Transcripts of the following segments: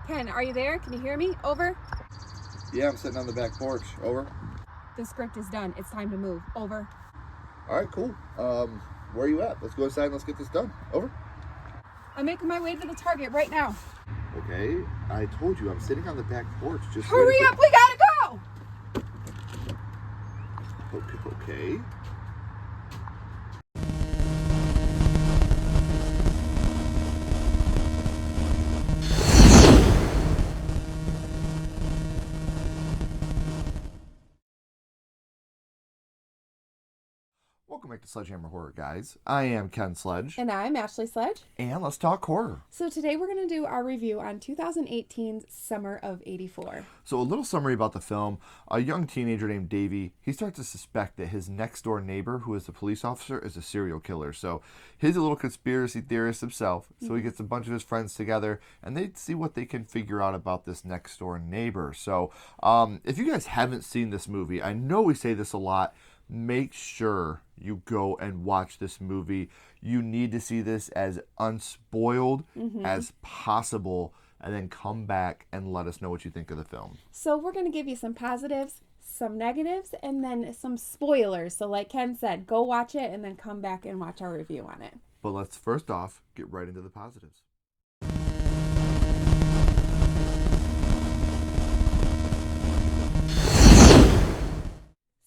Ken, are you there? Can you hear me? Over. Yeah, I'm sitting on the back porch. Over. The script is done. It's time to move. Over. All right, cool. Where are you at? Let's go inside and let's get this done. Over. I'm making my way to the target right now. Okay, I told you I'm sitting on the back porch. Just hurry up, we gotta go! Okay. Welcome back to Sledgehammer Horror, guys. I am Ken Sledge. And I'm Ashley Sledge. And let's talk horror. So today we're going to do our review on 2018's Summer of '84. So a little summary about the film. A young teenager named Davey, he starts to suspect that his next door neighbor, who is a police officer, is a serial killer. So he's a little conspiracy theorist himself. So he gets a bunch of his friends together and they see what they can figure out about this next door neighbor. So if you guys haven't seen this movie, I know we say this a lot, make sure you go and watch this movie. You need to see this as unspoiled as possible, and then come back and let us know what you think of the film. So we're going to give you some positives, some negatives, and then some spoilers. So like Ken said, go watch it and then come back and watch our review on it. But let's first off get right into the positives.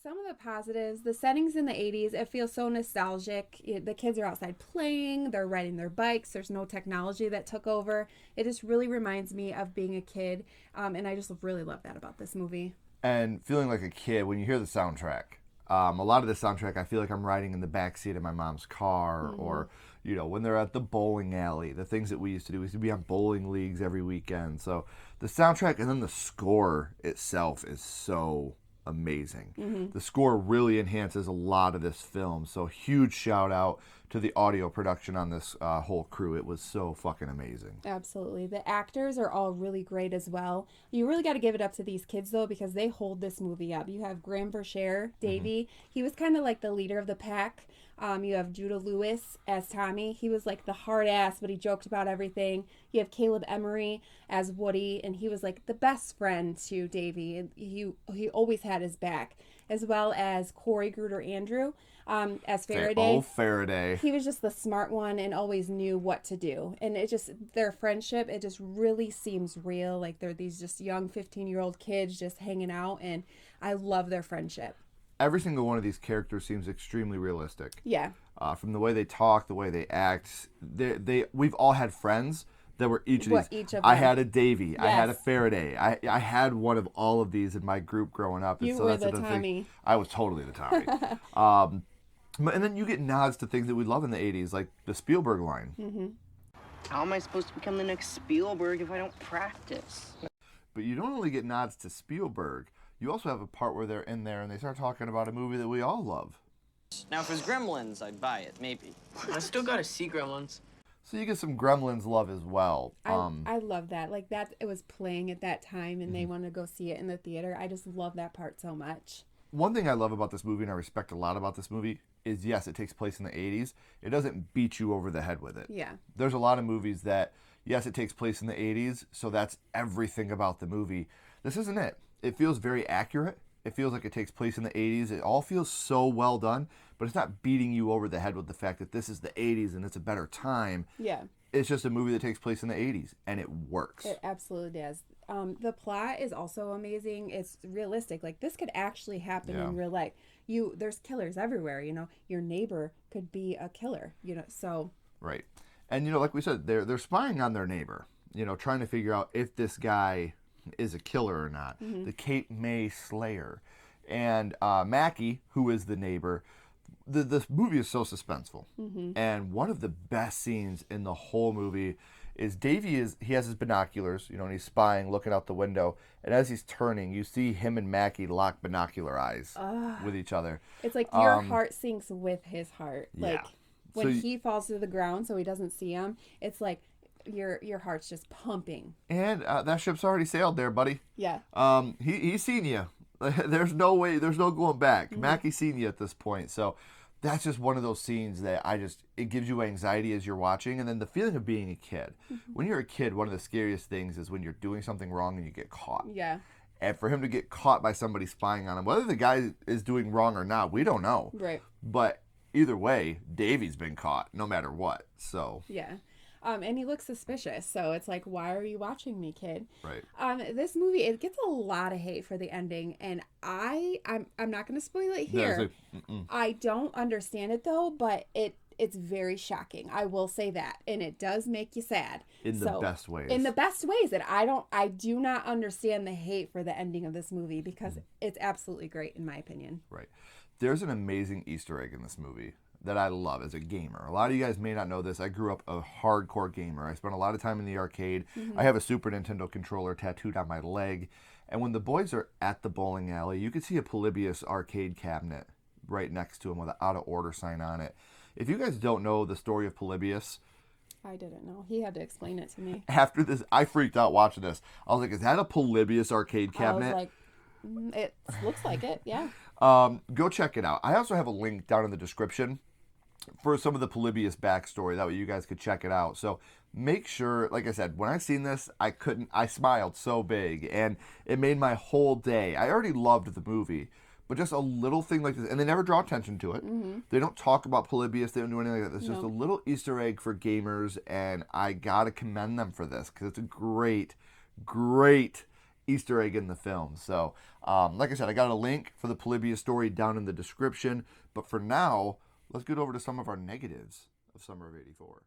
Some of the positives, the settings in the 80s, it feels so nostalgic. The kids are outside playing, they're riding their bikes, there's no technology that took over. It just really reminds me of being a kid, and I just really love that about this movie. And feeling like a kid when you hear the soundtrack. A lot of the soundtrack, I feel like I'm riding in the backseat of my mom's car, or, you know, when they're at the bowling alley, the things that we used to do. We used to be on bowling leagues every weekend. So the soundtrack and then the score itself is so amazing. The score really enhances a lot of this film. So huge shout out to the audio production on this whole crew. It was so fucking amazing. Absolutely. The actors are all really great as well. You really got to give it up to these kids though, because they hold this movie up. You have Graham Vershare, Davey. He was kind of like the leader of the pack. You have Judah Lewis as Tommy. He was like the hard ass, but he joked about everything. You have Caleb Emery as Woody, and he was like the best friend to Davey, and he always had his back. As well as Corey Gruder Andrew as Faraday. Oh, Faraday. He was just the smart one and always knew what to do. And it just, their friendship, it just really seems real. Like they're these just young 15-year-old kids just hanging out, and I love their friendship. Every single one of these characters seems extremely realistic. Yeah. From the way they talk, the way they act. We've all had friends that were each of these. Each of I them. had a Davey. Yes. I had a Faraday. I had one of all of these in my group growing up. And You so were that's the another Tommy. thing. I was totally the Tommy. And then you get nods to things that we love in the 80s, like the Spielberg line. How am I supposed to become the next Spielberg if I don't practice? But you don't only get nods to Spielberg. You also have a part where they're in there and they start talking about a movie that we all love. Now, if it was Gremlins, I'd buy it, maybe. I still gotta see Gremlins. So you get some Gremlins love as well. I love that. Like that, it was playing at that time, and they wanted to go see it in the theater. I just love that part so much. One thing I love about this movie, and I respect a lot about this movie, is yes, it takes place in the 80s. It doesn't beat you over the head with it. Yeah. There's a lot of movies that, yes, it takes place in the 80s, so that's everything about the movie. This isn't it. It feels very accurate. It feels like it takes place in the 80s. It all feels so well done, but it's not beating you over the head with the fact that this is the 80s and it's a better time. Yeah. It's just a movie that takes place in the 80s, and it works. It absolutely does. The plot is also amazing. It's realistic. Like this could actually happen in real life. There's killers everywhere. You know, your neighbor could be a killer. You know, so right. And you know, like we said, they're spying on their neighbor. You know, trying to figure out if this guy is a killer or not. The Cape May Slayer, and Mackie, who is the neighbor. The movie is so suspenseful, and one of the best scenes in the whole movie is Davey he has his binoculars, you know, and he's spying, looking out the window, and as he's turning, you see him and Mackie lock binocular eyes with each other. It's like your heart sinks with his heart. Yeah. Like when he falls to the ground, so he doesn't see him. It's like your heart's just pumping. And that ship's already sailed there, buddy. Yeah. He's seen you. There's no way. There's no going back. Mackie's seen you at this point. So that's just one of those scenes that it gives you anxiety as you're watching. And then the feeling of being a kid. When you're a kid, one of the scariest things is when you're doing something wrong and you get caught. Yeah. And for him to get caught by somebody spying on him, whether the guy is doing wrong or not, we don't know. Right. But either way, Davy's been caught no matter what. So yeah. And he looks suspicious, so it's like, why are you watching me, kid? Right. This movie, it gets a lot of hate for the ending, and I'm not going to spoil it here. I don't understand it though, but it's very shocking. I will say that, and it does make you sad In the best ways. In the best ways, and I do not understand the hate for the ending of this movie because it's absolutely great in my opinion. Right. There's an amazing Easter egg in this movie that I love as a gamer. A lot of you guys may not know this. I grew up a hardcore gamer. I spent a lot of time in the arcade. I have a Super Nintendo controller tattooed on my leg. And when the boys are at the bowling alley, you can see a Polybius arcade cabinet right next to him with an out of order sign on it. If you guys don't know the story of Polybius, I didn't know. He had to explain it to me. after this, I freaked out watching this. I was like, is that a Polybius arcade cabinet? I was like, it looks like it, yeah. Go check it out. I also have a link down in the description for some of the Polybius backstory. That way you guys could check it out. So make sure, like I said, when I seen this, I smiled so big and it made my whole day. I already loved the movie, but just a little thing like this, and they never draw attention to it. They don't talk about Polybius. They don't do anything like that. It's just a little Easter egg for gamers, and I gotta commend them for this because it's a great, great Easter egg in the film. So, like I said, I got a link for the Polybius story down in the description. But for now, let's get over to some of our negatives of Summer of '84.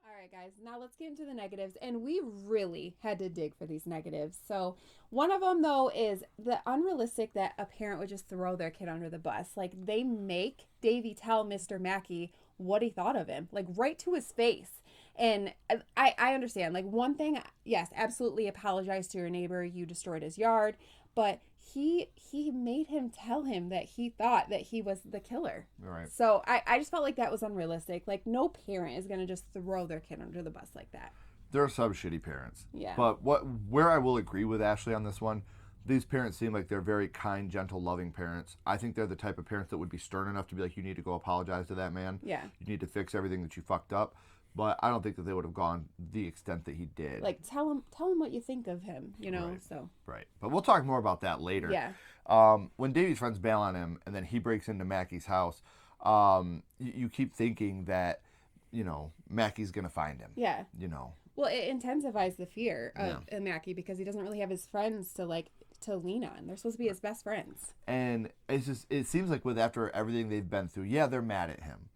All right, guys, now let's get into the negatives. And we really had to dig for these negatives. So one of them, though, is the unrealistic that a parent would just throw their kid under the bus. Like, they make Davy tell Mr. Mackey what he thought of him, like right to his face. And I understand, like, one thing, yes, absolutely apologize to your neighbor. You destroyed his yard. But he made him tell him that he thought that he was the killer. All right. So I just felt like that was unrealistic. Like, no parent is going to just throw their kid under the bus like that. There are some shitty parents. Yeah. But where I will agree with Ashley on this one, these parents seem like they're very kind, gentle, loving parents. I think they're the type of parents that would be stern enough to be like, you need to go apologize to that man. Yeah. You need to fix everything that you fucked up. But I don't think that they would have gone the extent that he did. Like, tell him what you think of him, you know. Right. So Right. But we'll talk more about that later. yeah. When Davy's friends bail on him and then he breaks into Mackey's house, you keep thinking that, Mackey's going to find him. Yeah. Well, it intensifies the fear of Mackey because he doesn't really have his friends to lean on. They're supposed to be his best friends. And it seems like after everything they've been through, yeah, they're mad at him.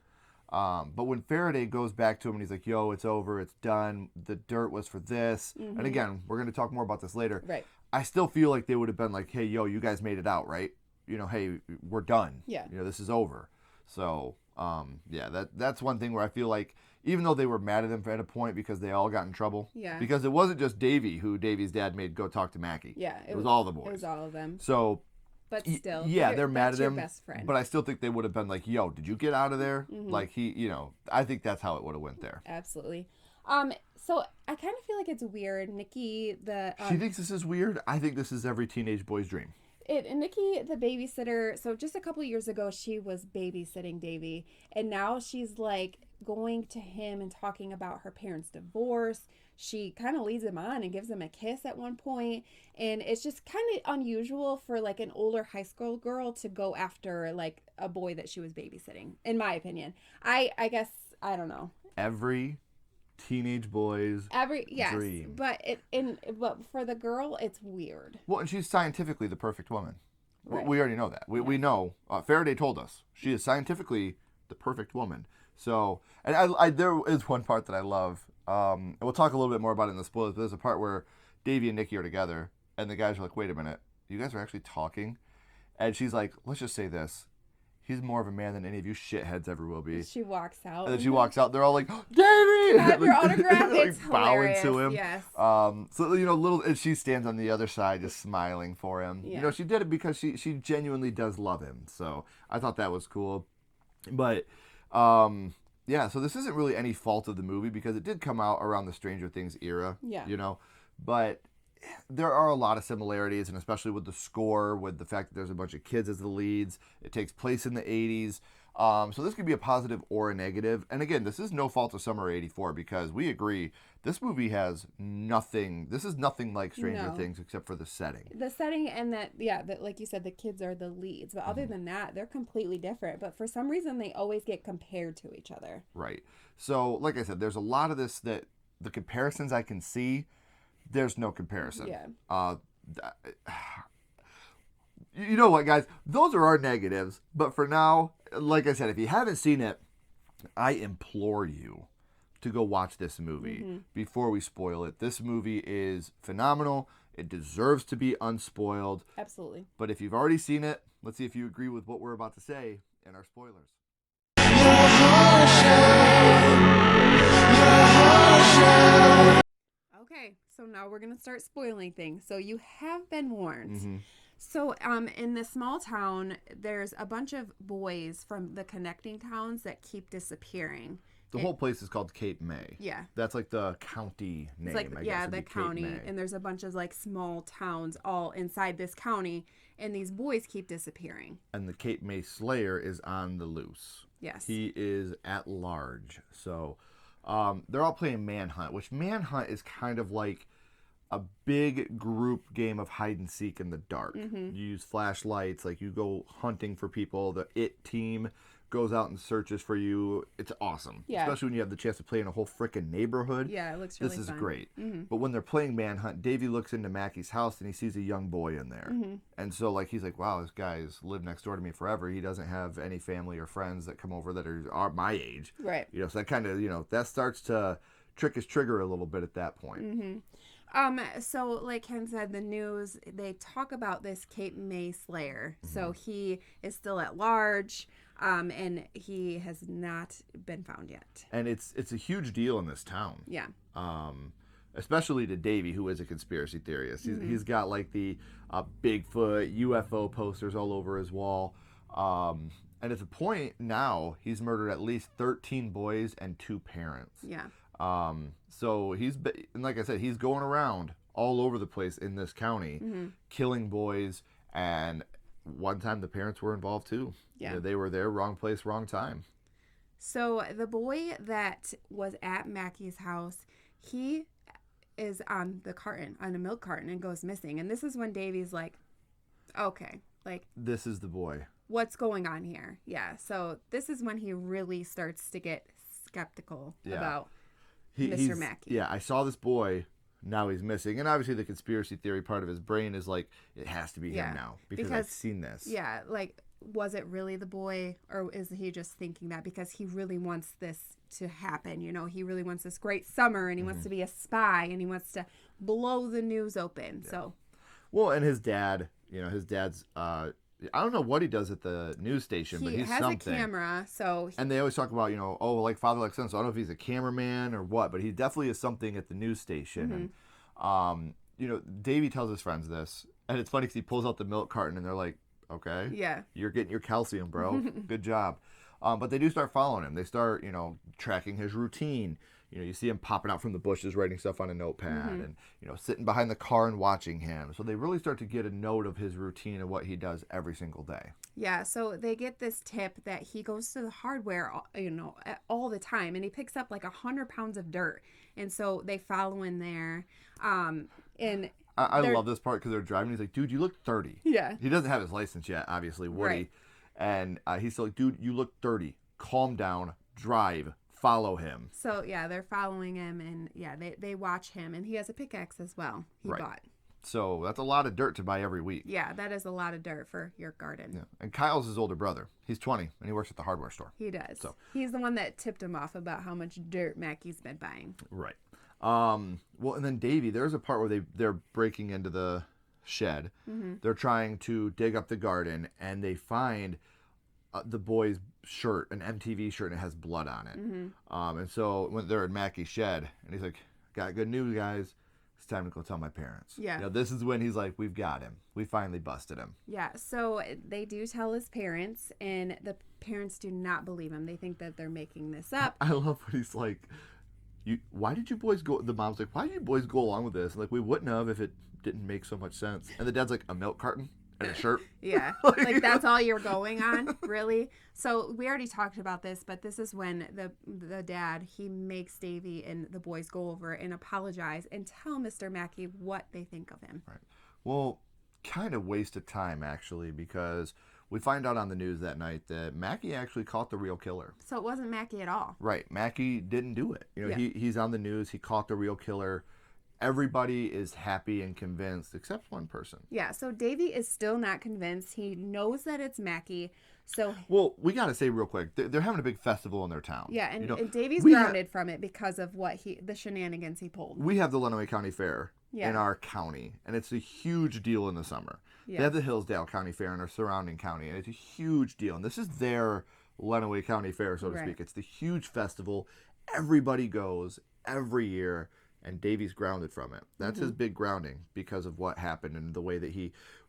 But when Faraday goes back to him and he's like, yo, it's over, it's done, the dirt was for this. And again, we're going to talk more about this later. Right. I still feel like they would have been like, hey, yo, you guys made it out, right? Hey, we're done. Yeah. This is over. So, that's one thing where I feel like, even though they were mad at him at a point because they all got in trouble. Yeah. Because it wasn't just Davy who Davy's dad made go talk to Mackey. Yeah. It was all the boys. It was all of them. So, But still. yeah, they're mad at him. Your best friend. But I still think they would have been like, yo, did you get out of there? Like, I think that's how it would have went there. Absolutely. So I kind of feel like it's weird. Nikki, she thinks this is weird. I think this is every teenage boy's dream. Nikki, the babysitter, so just a couple of years ago, she was babysitting Davy, and now she's like going to him and talking about her parents' divorce. She kind of leads him on and gives him a kiss at one point, and it's just kind of unusual for like an older high school girl to go after like a boy that she was babysitting, in my opinion. I guess, I don't know. Every teenage boy's dream. But but for the girl, it's weird. Well, and she's scientifically the perfect woman. Right. We already know that. We know. Faraday told us she is scientifically the perfect woman. So, and I there is one part that I love. And we'll talk a little bit more about it in the spoilers. But there's a part where Davy and Nikki are together, and the guys are like, "Wait a minute, you guys are actually talking?" And she's like, "Let's just say this. He's more of a man than any of you shitheads ever will be." She walks out. And then she walks out. They're all like, "Davy!" Have your autograph. It's bowing hilarious. to him. Yes. So and she stands on the other side, just smiling for him. Yeah. She did it because she genuinely does love him. So I thought that was cool. But Yeah, so this isn't really any fault of the movie because it did come out around the Stranger Things era. Yeah. You know, but there are a lot of similarities, and especially with the score, with the fact that there's a bunch of kids as the leads. It takes place in the 80s. So this could be a positive or a negative. And again, this is no fault of Summer '84 because we agree this movie has nothing. This is nothing like Stranger No. Things except for the setting. The setting and that like you said, the kids are the leads. But other than that, they're completely different. But for some reason, they always get compared to each other. Right. So, like I said, there's a lot of this that the comparisons I can see, there's no comparison. Yeah. You know what, guys? Those are our negatives. But for now, like I said, if you haven't seen it, I implore you to go watch this movie before we spoil it. This movie is phenomenal. It deserves to be unspoiled. Absolutely. But if you've already seen it, let's see if you agree with what we're about to say in our spoilers. Okay, so now we're gonna start spoiling things. So you have been warned. Mm-hmm. So, in this small town, there's a bunch of boys from the connecting towns that keep disappearing. The whole place is called Cape May. Yeah. That's like the county name. It's like, I yeah, guess, would the be Cape county, May. and there's a bunch of like small towns all inside this county, and these boys keep disappearing. And the Cape May Slayer is on the loose. Yes. He is at large. So they're all playing Manhunt, which Manhunt is kind of like a big group game of hide and seek in the dark. You use flashlights, like you go hunting for people. The IT team goes out and searches for you. It's awesome. Yeah. Especially when you have the chance to play in a whole freaking neighborhood. Yeah, it looks really This is fun. great. But when they're playing Manhunt, Davey looks into Mackie's house and he sees a young boy in there. And so like he's like, wow, this guy's lived next door to me forever. He doesn't have any family or friends that come over that are my age. Right. You know, so that kind of, you know, that starts to trick his trigger a little bit at that point. So like Ken said, the news, they talk about this Cape May Slayer. So he is still at large, and he has not been found yet. And it's a huge deal in this town. Yeah. Especially to Davey, who is a conspiracy theorist. He's got like the Bigfoot, UFO posters all over his wall. And at the point now, he's murdered at least 13 boys and 2 parents. Yeah. So and like I said, he's going around all over the place in this county, killing boys. And one time the parents were involved too. Yeah. You know, they were there, wrong place, wrong time. So the boy that was at Mackie's house, he is on a milk carton, and goes missing. And this is when Davey's like, okay, like, This is the boy. what's going on here? Yeah. So this is when he really starts to get skeptical about Mr. Mackey. Yeah, I saw this boy. Now he's missing. And obviously the conspiracy theory part of his brain is like, it has to be him now because I've seen this. Yeah, like, was it really the boy, or is he just thinking that because he really wants this to happen? You know, he really wants this great summer, and he wants to be a spy, and he wants to blow the news open. Yeah. So, well, and his dad's I don't know what he does at the news station, but he's something. He has a camera, so... And they always talk about, like father, like son. So I don't know if he's a cameraman or what, but he definitely is something at the news station. And, Davey tells his friends this. And it's funny because he pulls out the milk carton and they're like, okay. Yeah. You're getting your calcium, bro. Good job. But they do start following him. They start, tracking his routine. You see him popping out from the bushes, writing stuff on a notepad, and, sitting behind the car and watching him. So they really start to get a note of his routine and what he does every single day. Yeah. So they get this tip that he goes to the hardware, all the time, and he picks up like 100 pounds of dirt. And so they follow in there. And I love this part because they're driving. He's like, dude, you look 30. Yeah. He doesn't have his license yet, obviously, Woody. Right. And he's still like, dude, you look 30. Calm down. Drive. Follow him. So, yeah, they're following him, and, yeah, they watch him. And he has a pickaxe as well. He bought. So that's a lot of dirt to buy every week. Yeah, that is a lot of dirt for your garden. Yeah. And Kyle's his older brother. He's 20, and he works at the hardware store. He does. So he's the one that tipped him off about how much dirt Mackie's been buying. Right. Well, and then Davey, there's a part where they're breaking into the shed. They're trying to dig up the garden, and they find the boy's shirt, an MTV shirt, and it has blood on it. And so when they're in Mackie's shed, and he's like, got good news, guys. it's time to go tell my parents. Yeah. You know, this is when he's like, we've got him. We finally busted him. Yeah, so they do tell his parents, and the parents do not believe him. They think that they're making this up. I love when he's like, why did you boys go? The mom's like, why did you boys go along with this? Like, we wouldn't have if it didn't make so much sense. And the dad's like, a milk carton and a shirt. Yeah, like that's all you're going on, really? So we already talked about this, but this is when the dad, he makes Davy and the boys go over and apologize and tell Mr. Mackey what they think of him. Right. Well, kind of wasted time, actually, because we find out on the news that night that Mackey actually caught the real killer. So it wasn't Mackey at all. Right. Mackey didn't do it. You know, Yeah. he's on the news. He caught the real killer. Everybody is happy and convinced except one person. Yeah, so Davy is still not convinced. He knows that it's Mackey. So Well, we got to say real quick, they're having a big festival in their town. yeah, and, You know, and Davy's we grounded from it because of the shenanigans he pulled. We have the Lenawee County Fair Yeah. in our county, and it's a huge deal in the summer. Yeah. They have the Hillsdale County Fair in our surrounding county, and it's a huge deal. And this is their Lenawee County Fair, so to Right. speak. It's the huge festival. Everybody goes every year, and Davy's grounded from it. That's his big grounding because of what happened and the way that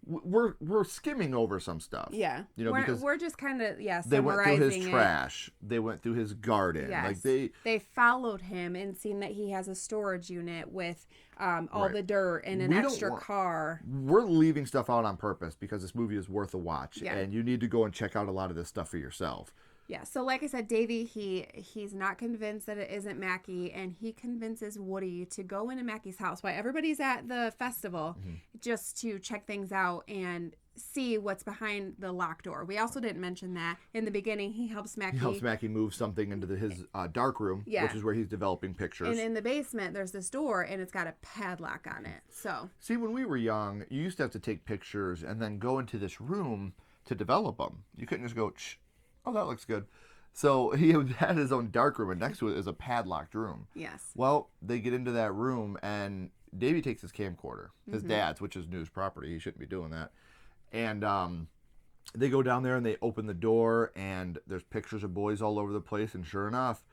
we're skimming over some stuff. Yeah, You know, because we're just kind of they went through summarizing his it. trash. They went through his garden. Yes. Like they followed him and seen that he has a storage unit with all Right. the dirt and an We don't extra want- car. We're leaving stuff out on purpose because this movie is worth a watch, Yeah. and you need to go and check out a lot of this stuff for yourself. Yeah, so like I said, Davy, he's not convinced that it isn't Mackey, and he convinces Woody to go into Mackey's house while everybody's at the festival just to check things out and see what's behind the locked door. We also didn't mention that in the beginning. He helps Mackey. He helps Mackie move something into his dark room, Yeah. which is where he's developing pictures. And in the basement, there's this door, and it's got a padlock on it. So See, when we were young, you used to have to take pictures and then go into this room to develop them. You couldn't just go, shh, oh, that looks good. So he had his own dark room, and next to it is a padlocked room. yes, Well, they get into that room, and Davey takes his camcorder, his dad's, which is news property. He shouldn't be doing that. And they go down there, and they open the door, and there's pictures of boys all over the place. And sure enough,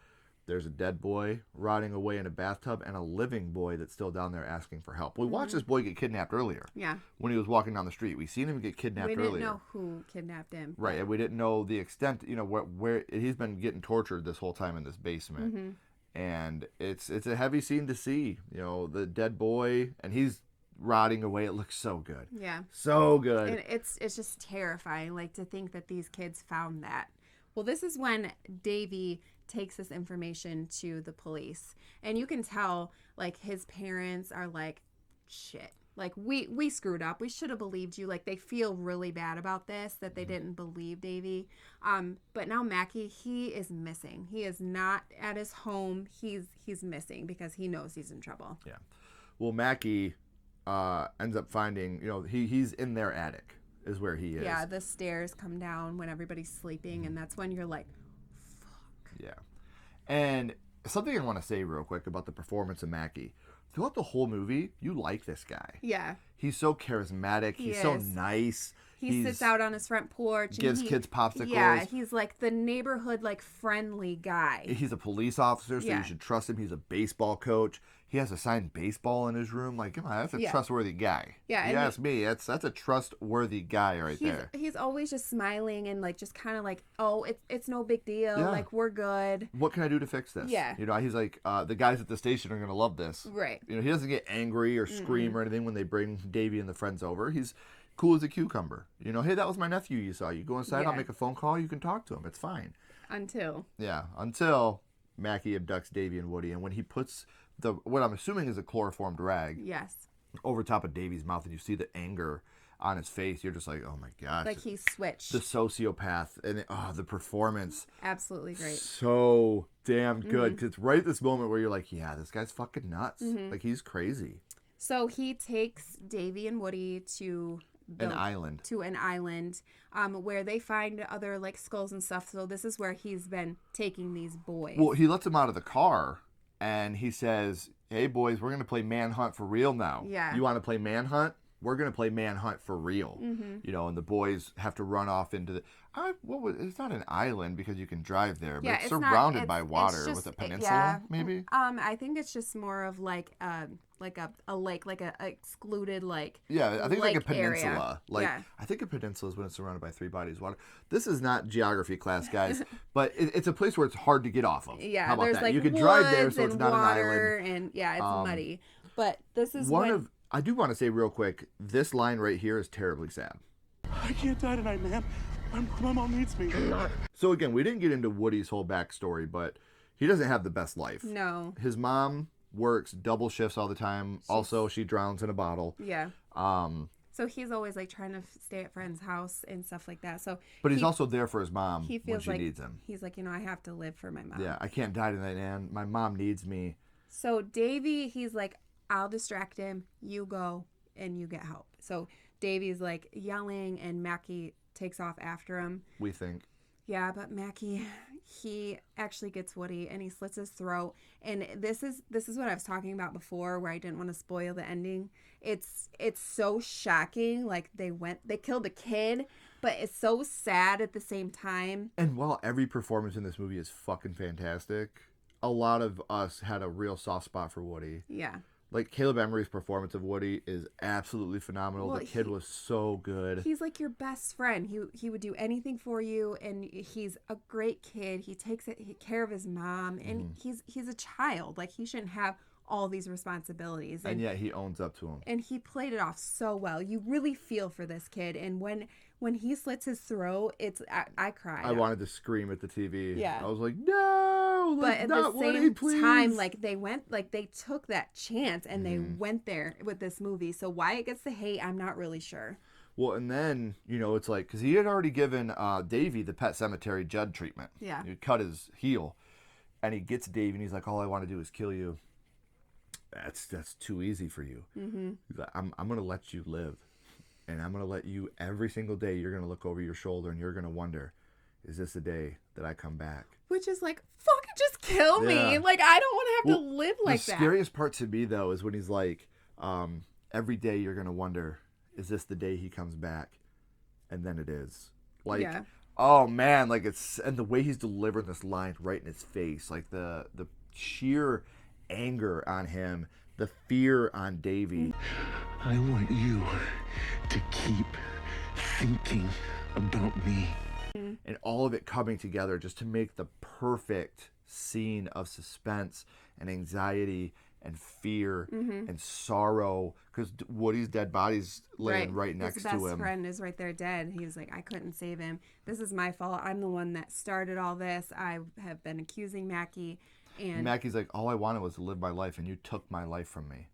there's a dead boy rotting away in a bathtub and a living boy that's still down there asking for help. We watched this boy get kidnapped earlier. yeah. When he was walking down the street. We seen him get kidnapped We didn't earlier. know who kidnapped him. Right, and we didn't know the extent, you know, where he's been getting tortured this whole time in this basement. And it's a heavy scene to see, you know, the dead boy, and he's rotting away. It looks so good. Yeah. So good. And it's just terrifying, like, to think that these kids found that. Well, this is when Davy takes this information to the police, and you can tell, like, his parents are like, shit, like, we screwed up, we should have believed you. Like, they feel really bad about this, that they didn't believe Davy. But now Mackey, he is missing. He is not at his home. He's missing because he knows he's in trouble. Yeah. Well, Mackie ends up finding, you know, he's in their attic is where he is. Yeah, the stairs come down when everybody's sleeping, and that's when you're like, Yeah. And something I want to say real quick about the performance of Mackie. Throughout the whole movie, you like this guy. yeah. He's so charismatic. He He's so is. nice. He sits out on his front porch. And gives kids popsicles. Yeah, he's like the neighborhood, like, friendly guy. He's a police officer, so Yeah. you should trust him. He's a baseball coach. He has a signed baseball in his room. Like, come on, that's a Yeah. trustworthy guy. Yeah, You and ask me, that's a trustworthy guy right there. He's always just smiling and, like, just kind of like, oh, it's no big deal. Yeah. Like, we're good. What can I do to fix this? Yeah. You know, he's like, the guys at the station are going to love this. Right. You know, he doesn't get angry or scream or anything when they bring Davey and the friends over. He's cool as a cucumber. You know, hey, that was my nephew you saw. You go inside, I'll Yeah. make a phone call. You can talk to him. It's fine. Until. Yeah, until Mackie abducts Davey and Woody. And when he puts what I'm assuming is a chloroformed rag Yes. over top of Davey's mouth, and you see the anger on his face, you're just like, oh my gosh. Like, he switched. the sociopath. And the performance. Absolutely great. So damn good. Because it's right at this moment where you're like, yeah, this guy's fucking nuts. Like, he's crazy. So he takes Davy and Woody to An island. to an island where they find other, like, skulls and stuff. So this is where he's been taking these boys. Well, he lets them out of the car, and he says, hey, boys, we're going to play manhunt for real now. Yeah. You want to play manhunt? we're going to play manhunt for real. You know, and the boys have to run off into the it's not an island because you can drive there, but it's surrounded by water with a peninsula, maybe. I think it's just more of like a lake, like a excluded like I think like a area. peninsula. I think a peninsula is when it's surrounded by 3 bodies of water. This is not geography class, guys, but it's a place where it's hard to get off of. Yeah, how about there's that? like You can drive there, so woods it's and not an water, island. and it's muddy. But this is I do want to say real quick, this line right here is terribly sad. I can't die tonight, man. My mom needs me. So again, we didn't get into Woody's whole backstory, but he doesn't have the best life. No. His mom works double shifts all the time. Also, she drowns in a bottle. Yeah. So he's always like trying to stay at friend's house and stuff like that. So, but he's also there for his mom he when feels she like needs him. He's like, I have to live for my mom. Yeah, I can't die tonight, man. My mom needs me. So Davy, he's like, I'll distract him. You go and you get help. So Davy's like yelling, and Mackie takes off after him. We think. Yeah, but Mackie, he actually gets Woody and he slits his throat. And this is what I was talking about before, where I didn't want to spoil the ending. It's so shocking. Like they killed a kid, but it's so sad at the same time. And while every performance in this movie is fucking fantastic, a lot of us had a real soft spot for Woody. Yeah. Like, Caleb Emery's performance of Woody is absolutely phenomenal. Well, the kid was so good. He's like your best friend. He would do anything for you, and he's a great kid. He takes care of his mom, and he's a child. Like, he shouldn't have all these responsibilities. And yet he owns up to him. And he played it off so well. You really feel for this kid. And when he slits his throat, I cried. I wanted to scream at the TV. Yeah. I was like, no, but at not the Woody, same please. time, like they took that chance and they went there with this movie. So why it gets the hate, I'm not really sure. Well, and then, it's like, because he had already given Davey the Pet Cemetery Judd treatment. Yeah. He cut his heel. And he gets Davey, and he's like, all I want to do is kill you. That's too easy for you. Mm-hmm. He's like, I'm going to let you live. And I'm going to let you, every single day, you're going to look over your shoulder and you're going to wonder, is this the day that I come back? Which is like, fucking just kill me. Yeah. Like, I don't want to have to live like that. The scariest part to me, though, is when he's like, every day you're going to wonder, is this the day he comes back? And then it is. Like, yeah. Oh, man. Like, and the way he's delivering this line right in his face, like the sheer anger on him, the fear on Davey. I want you to keep thinking about me. And all of it coming together just to make the perfect scene of suspense and anxiety and fear and sorrow, because Woody's dead body's laying right next to him. His best friend is right there dead. He was like, I couldn't save him. This is my fault. I'm the one that started all this. I have been accusing Mackie. And Mackie's like, all I wanted was to live my life, and you took my life from me.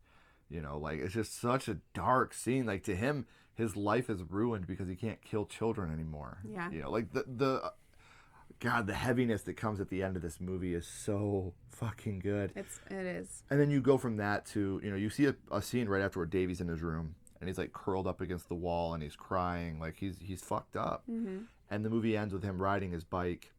Like, it's just such a dark scene. Like, to him, his life is ruined because he can't kill children anymore. Yeah. Like, the heaviness that comes at the end of this movie is so fucking good. It is. And then you go from that to, you see a scene right after where Davey's in his room, and he's, like, curled up against the wall, and he's crying. Like, he's fucked up. Mm-hmm. And the movie ends with him riding his bike.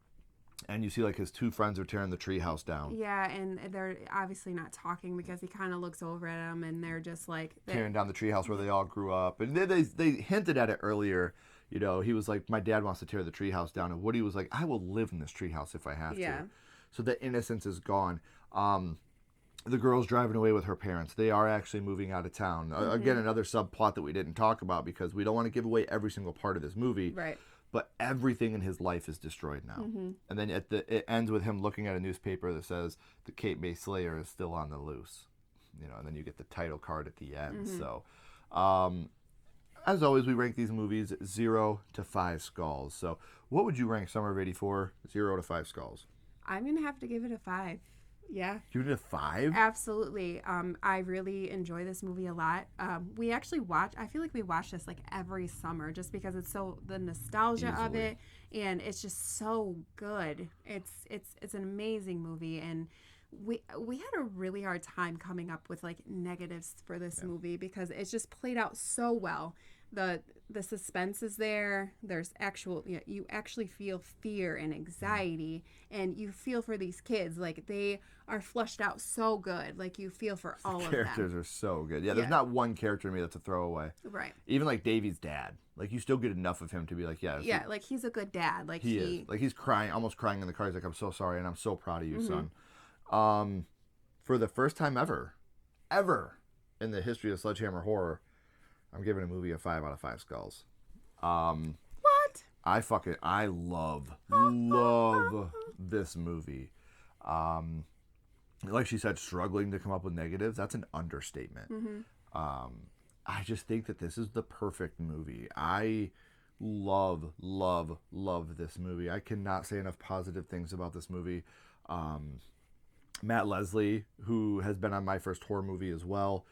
And you see, like, his 2 friends are tearing the treehouse down. Yeah, and they're obviously not talking because he kind of looks over at them, and they're just like... Tearing down the treehouse where they all grew up. And they hinted at it earlier. He was like, my dad wants to tear the treehouse down. And Woody was like, I will live in this treehouse if I have to. So the innocence is gone. The girl's driving away with her parents. They are actually moving out of town. Again, another subplot that we didn't talk about because we don't want to give away every single part of this movie. Right. But everything in his life is destroyed now. Mm-hmm. And then it ends with him looking at a newspaper that says the Cape May Slayer is still on the loose. And then you get the title card at the end. Mm-hmm. So, as always, we rank these movies 0 to 5 skulls. So, what would you rank Summer of '84, 0 to 5 skulls? I'm going to have to give it a 5. Yeah. Give it a 5? Absolutely. I really enjoy this movie a lot. We actually I feel like we watch this like every summer just because it's so, the nostalgia of it, and it's just so good. It's an amazing movie, and we had a really hard time coming up with like negatives for this movie because it's just played out so well. The suspense is there. There's actual, you actually feel fear and anxiety, and you feel for these kids. Like, they are fleshed out so good. Like, you feel for all of them. Characters are so good. Yeah, there's not one character to me that's a throwaway. Right. Even like Davy's dad. Like, you still get enough of him to be like, yeah, like, he's a good dad. Like, he is. Like, he's crying, almost crying in the car. He's like, I'm so sorry, and I'm so proud of you, son. For the first time ever in the history of Sledgehammer Horror, I'm giving a movie a 5 out of 5 skulls. What? I love this movie. Like she said, struggling to come up with negatives, that's an understatement. I just think that this is the perfect movie. I love this movie. I cannot say enough positive things about this movie. Matt Leslie, who has been on my first horror movie as well,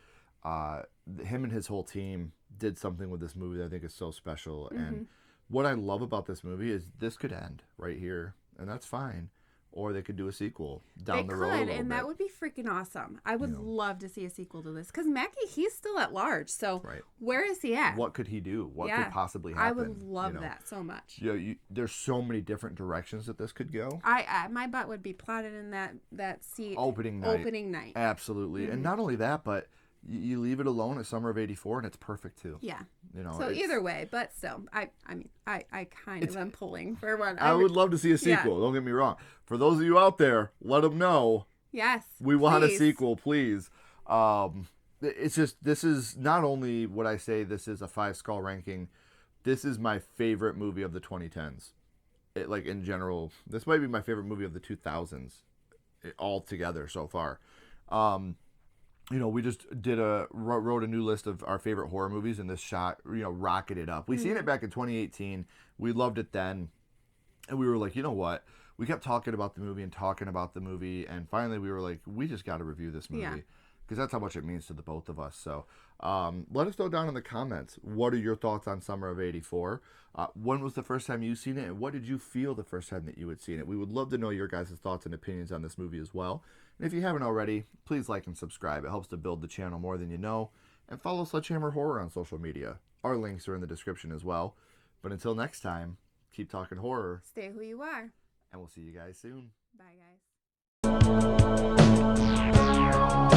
him and his whole team did something with this movie that I think is so special. And what I love about this movie is this could end right here, and that's fine. Or they could do a sequel down the road a little bit. And that would be freaking awesome. I would love to see a sequel to this. Because Mackie, he's still at large. So where is he at? What could he do? What could possibly happen? I would love that so much. There's so many different directions that this could go. My butt would be plotted in that seat. Opening night. Absolutely. And not only that, but you leave it alone at summer of '84, and it's perfect too. Yeah. So either way, but still, I mean, I kind of am pulling for one. I would love to see a sequel. Don't get me wrong. For those of you out there, let them know. Yes. We want a sequel, please. It's just, this is not only would I say this is a 5-skull ranking. This is my favorite movie of the 2010s. Like, in general, this might be my favorite movie of the 2000s altogether so far. We just wrote a new list of our favorite horror movies, and this shot, rocketed up. We seen it back in 2018. We loved it then. And we were like, you know what? We kept talking about the movie, and finally we were like, we just got to review this movie. Because that's how much it means to the both of us. So let us know down in the comments, what are your thoughts on Summer of '84? When was the first time you seen it, and what did you feel the first time that you had seen it? We would love to know your guys' thoughts and opinions on this movie as well. And if you haven't already, please like and subscribe. It helps to build the channel more than you know. And follow Sledgehammer Horror on social media. Our links are in the description as well. But until next time, keep talking horror. Stay who you are. And we'll see you guys soon. Bye, guys.